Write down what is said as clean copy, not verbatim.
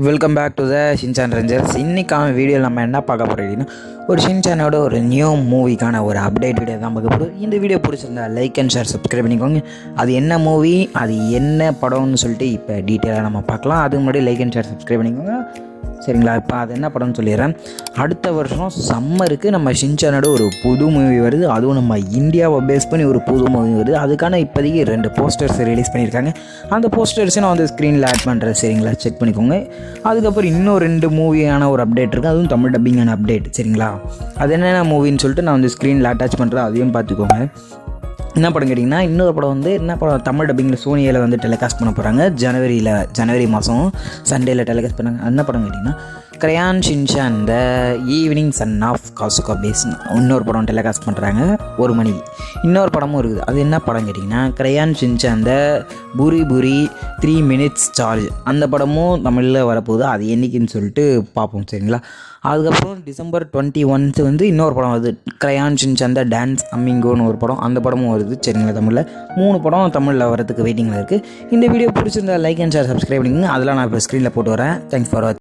Welcome back to the Shinchan Rangers. இன்றைக்கான வீடியோவில் நம்ம என்ன பார்க்க போகிறோம் அப்படின்னா, ஒரு ஷின்சானோட ஒரு நியூ மூவிக்கான ஒரு அப்டேட் வீடியோ தான் பார்க்க போகிறோம். இந்த வீடியோ பிடிச்சிருந்தா லைக் அண்ட் ஷேர் சப்ஸ்கிரைப் பண்ணிக்கோங்க. அது என்ன மூவி, அது என்ன படம்னு சொல்லிட்டு இப்போ டீட்டெயிலாக நம்ம பார்க்கலாம். அதுக்கு முன்னாடி லைக் அண்ட் ஷேர் சப்ஸ்கிரைப் பண்ணிக்கோங்க, சரிங்களா? இப்போ அது என்ன படம்னு சொல்லிடுறேன். அடுத்த வருஷம் சம்மருக்கு நம்ம ஷின்சானோட ஒரு புது மூவி வருது. அதுவும் நம்ம இந்தியாவை பேஸ் பண்ணி ஒரு புது மூவி வருது. அதுக்கான இப்போதைக்கு 2 போஸ்டர்ஸ் ரிலீஸ் பண்ணியிருக்காங்க. அந்த போஸ்டர்ஸை நான் வந்து ஸ்க்ரீனில் ஆட் பண்ணுறேன், சரிங்களா? செக் பண்ணிக்கோங்க. அதுக்கப்புறம் இன்னும் 2 மூவியான ஒரு அப்டேட் இருக்குது. அதுவும் தமிழ் டப்பிங்கான அப்டேட், சரிங்களா? அது என்னென்ன மூவின்னு சொல்லிட்டு நான் வந்து ஸ்க்ரீனில் அட்டாச் பண்ணுறேன், அதையும் பார்த்துக்கோங்க. என்ன படம் கேட்டிங்கன்னா, இன்னொரு படம் வந்து என்ன படம், தமிழ் டப்பிங்கில் சோனியில் வந்து டெலிகாஸ்ட் பண்ண போகிறாங்க. ஜனவரி மாதம் சண்டேயில் டெலிகாஸ்ட் பண்ணாங்க. என்ன படம் கேட்டிங்கன்னா, crayon Shinchan the evening sun of Kasukabe இன்னொரு படம் டெலிகாஸ்ட் பண்ணுறாங்க 1 மணிக்கு. இன்னொரு படமும் இருக்குது. அது என்ன படம் கேட்டிங்கன்னா, கிரையான் ஷின்சான் த புரி 3 மினிட்ஸ் சார்ஜ். அந்த படமும் தமிழில் வரப்போகுது. அது என்றைக்குன்னு சொல்லிட்டு பார்ப்போம், சரிங்களா? அதுக்கப்புறம் டிசம்பர் 21 வந்து இன்னொரு படம் வருது, கிரையான் ஷின்சான் த டான்ஸ் அம்மிங்கோன்னு ஒரு படம். அந்த படமும் வருது, சரிங்களா? தமிழில் 3 படம் தமிழில் வரதுக்கு வெயிட்டிங்கில் இருக்குது. இந்த வீடியோ பிடிச்சிருந்தா லைக் அண்ட் ஷேர் சப்ஸ்கிரைப் பண்ணிக்கோங்க. அதெல்லாம் நான் இப்போ ஸ்க்ரீனில் போட்டு வரேன். தேங்க்ஸ் ஃபார் வாட்சிங்.